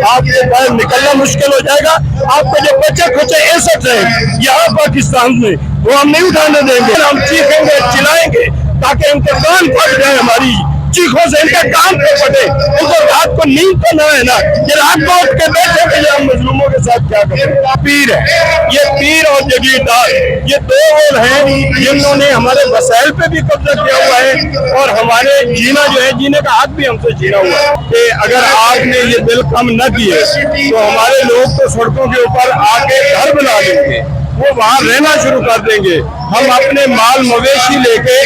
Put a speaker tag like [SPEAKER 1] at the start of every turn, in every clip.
[SPEAKER 1] آپ کے باہر نکلنا مشکل ہو جائے گا. آپ کو جو بچے کچے ایسٹ ہیں یہاں پاکستان میں وہ ہم نہیں اٹھانے دیں گے. ہم چیخیں گے چلائیں گے تاکہ ان کے کان پھٹ جائے, ہماری چیخوں سے ان کے کان پہ پھٹے. ان کو رات کو نیند تو نہ ہے نا, یہ رات کو اٹھ کے بیٹھے کہ یہ ہم مظلوموں کے ساتھ کیا کریں. پیر ہے یہ, پیر اور جگیردار یہ دو اور ہیں جنہوں نے ہمارے وسائل پہ بھی قبضہ کیا ہوا ہے اور ہمارے جینا جو ہے, جینے کا حق بھی ہم سے چھینا ہوا ہے. کہ اگر آپ نے یہ دل کم نہ کیے تو ہمارے لوگ تو سڑکوں کے اوپر آ کے گھر بنا لیں گے, وہ وہاں رہنا شروع کر دیں گے. ہم اپنے مال مویشی لے کے,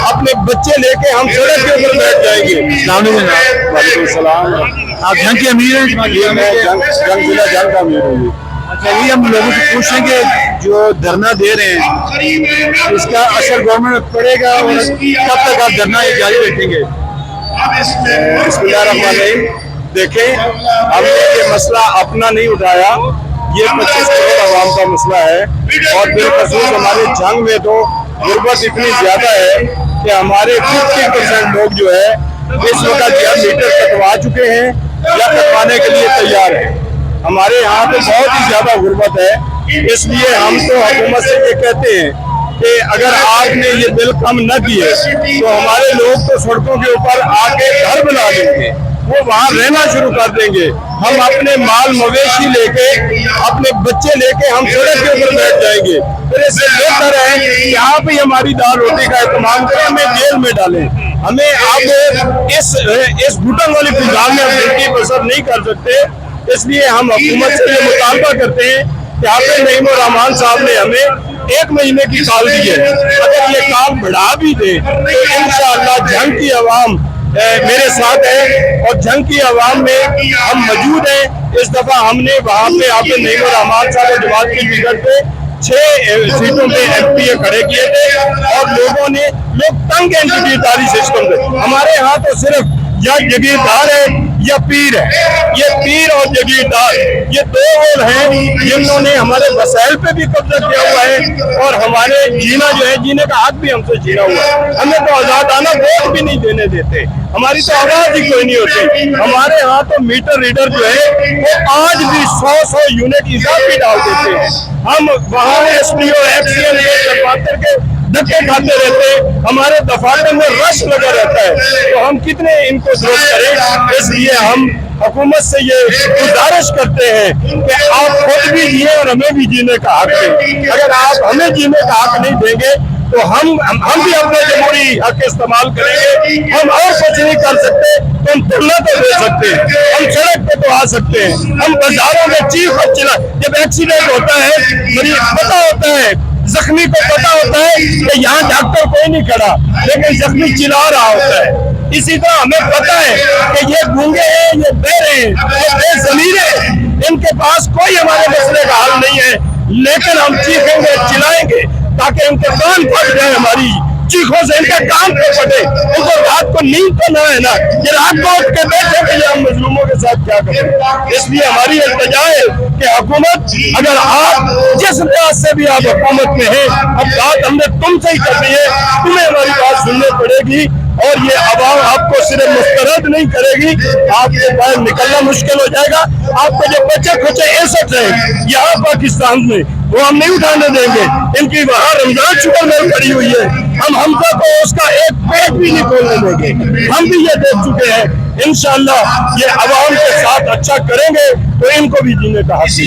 [SPEAKER 1] اپنے بچے لے کے ہم سڑک کے اوپر بیٹھ جائیں گے. وعلیکم السلام.
[SPEAKER 2] آپ جنگ کے امیر ہیں؟
[SPEAKER 1] میں جنگ ضلع جنگ کا امیر ہوں.
[SPEAKER 2] اچھا, یہ ہم لوگوں سے پوچھیں کہ جو دھرنا دے رہے ہیں اس کا اثر گورنمنٹ پڑے گا اور کب تک آپ دھرنا جاری رکھیں گے؟
[SPEAKER 1] بسم اللہ الرحمن الرحیم. دیکھیں, ہم نے یہ مسئلہ اپنا نہیں اٹھایا, یہ 25 کروڑ عوام کا مسئلہ ہے. اور بالخصوص ہمارے جنگ میں تو غربت اتنی زیادہ ہے کہ ہمارے 50% لوگ جو ہے اس وقت یا میٹر کٹوا چکے ہیں یا کٹوانے کے لیے تیار ہیں. ہمارے یہاں تو بہت ہی زیادہ غربت ہے. اس لیے ہم تو حکومت سے یہ کہتے ہیں کہ اگر آپ نے یہ دل کم نہ کیے تو ہمارے لوگ تو سڑکوں کے اوپر آ کے گھر بنا لیں گے, وہ وہاں رہنا شروع کر دیں گے. ہم اپنے مال مویشی لے کے, اپنے بچے لے کے ہم سڑک کے اوپر بیٹھ جائیں گے. پھر اس سے بہتر ہے کہ آپ ہی ہماری دال روٹی کا اہتمام کریں, ہمیں جیل میں ڈالیں. ہمیں اب اس گھٹن والی فضا میں زندگی بسر نہیں کر سکتے. اس لیے ہم حکومت سے یہ مطالبہ کرتے ہیں کہ حافظ نعیم الرحمان صاحب نے ہمیں 1 مہینے کی کال دی ہے, اگر یہ کال بڑھا بھی دے تو انشاءاللہ جنگ کی عوام میرے ساتھ ہے اور جنگ کی عوام میں ہم موجود ہیں. اس دفعہ ہم نے وہاں پہ حافظ نعیم الرحمان صاحب اور جماعت کی ٹکٹ پہ 6 سیٹوں پہ MP کھڑے کیے تھے اور لوگ تنگ ہیں جگیرداری سسٹم سے. ہمارے یہاں تو صرف یا جگیردار ہے یا پیر ہے. یہ پیر اور جگیردار یہ دو اور ہیں جنہوں نے ہمارے وسائل پہ بھی قبضہ کیا ہوا ہے اور ہمارے جینا جو ہے, جینے کا حق بھی ہم سے چھینا ہوا ہے. ہمیں تو آزادانہ ووٹ بھی نہیں دینے دیتے, ہماری تو آواز ہی کوئی نہیں ہوتی. ہمارے ہاں تو میٹر ریڈر جو ہے وہ آج بھی 100 یونٹ اضافی ڈال دیتے ہیں. ہم وہاں SPO FCN دفاتر کے دھکے کھاتے رہتے ہیں, ہمارے دفاتر میں رش لگا رہتا ہے, تو ہم کتنے ان کو درست کریں. اس لیے ہم حکومت سے یہ گزارش کرتے ہیں کہ آپ خود بھی جیے اور ہمیں بھی جینے کا حق دیں. اگر آپ ہمیں جینے کا حق نہیں دیں گے تو ہم بھی اپنے جمہوری حق استعمال کریں گے. ہم اور کچھ نہیں کر سکتے, تو ہم دھرنا تو دے سکتے ہیں, ہم سڑک پہ تو آ سکتے ہیں, ہم بازاروں میں چیخ اور چلا. جب ایکسیڈنٹ ہوتا ہے مریض پتہ ہوتا ہے, زخمی کو پتہ ہوتا ہے کہ یہاں ڈاکٹر کوئی نہیں کھڑا, لیکن زخمی چلا رہا ہوتا ہے. اسی طرح ہمیں پتہ ہے کہ یہ گونگے ہیں, یہ بہرے ہیں, یہ بے ضمیر ہیں, ان کے پاس کوئی ہمارے مسئلے کا حل نہیں ہے. لیکن ہم چیخیں گے چلائیں گے تاکہ ان کے کان پھٹ جائے, ہماری چیخوں سے ان کے کان پہ پھٹے. ان کو رات کو نیند تو نہ ہے نا, یہ رات کو اٹھ کے بیٹھے کہ یہ ہم مظلوموں کے ساتھ کیا کریں. اس لیے ہماری التجا ہے کہ حکومت, اگر آپ جس لحاظ سے بھی آپ حکومت میں ہیں, اب بات ہم نے تم سے ہی کرنی ہے, تمہیں ہماری بات سننی پڑے گی. اور یہ عوام آپ کو صرف مسترد نہیں کرے گی, آپ کے باہر نکلنا مشکل ہو جائے گا. آپ کو جو بچے کچے ایسٹ ہیں یہاں پاکستان میں وہ ہم نہیں اٹھانے دیں گے. ان کی وہاں رمضان شکر میں کھڑی ہوئی ہے, ہم حمزہ کو اس کا ایک پیٹ بھی نہیں کھولنے دیں گے. ہم بھی یہ دیکھ چکے ہیں. انشاءاللہ یہ عوام کے ساتھ اچھا کریں گے تو ان کو بھی جینے کا حق ہے.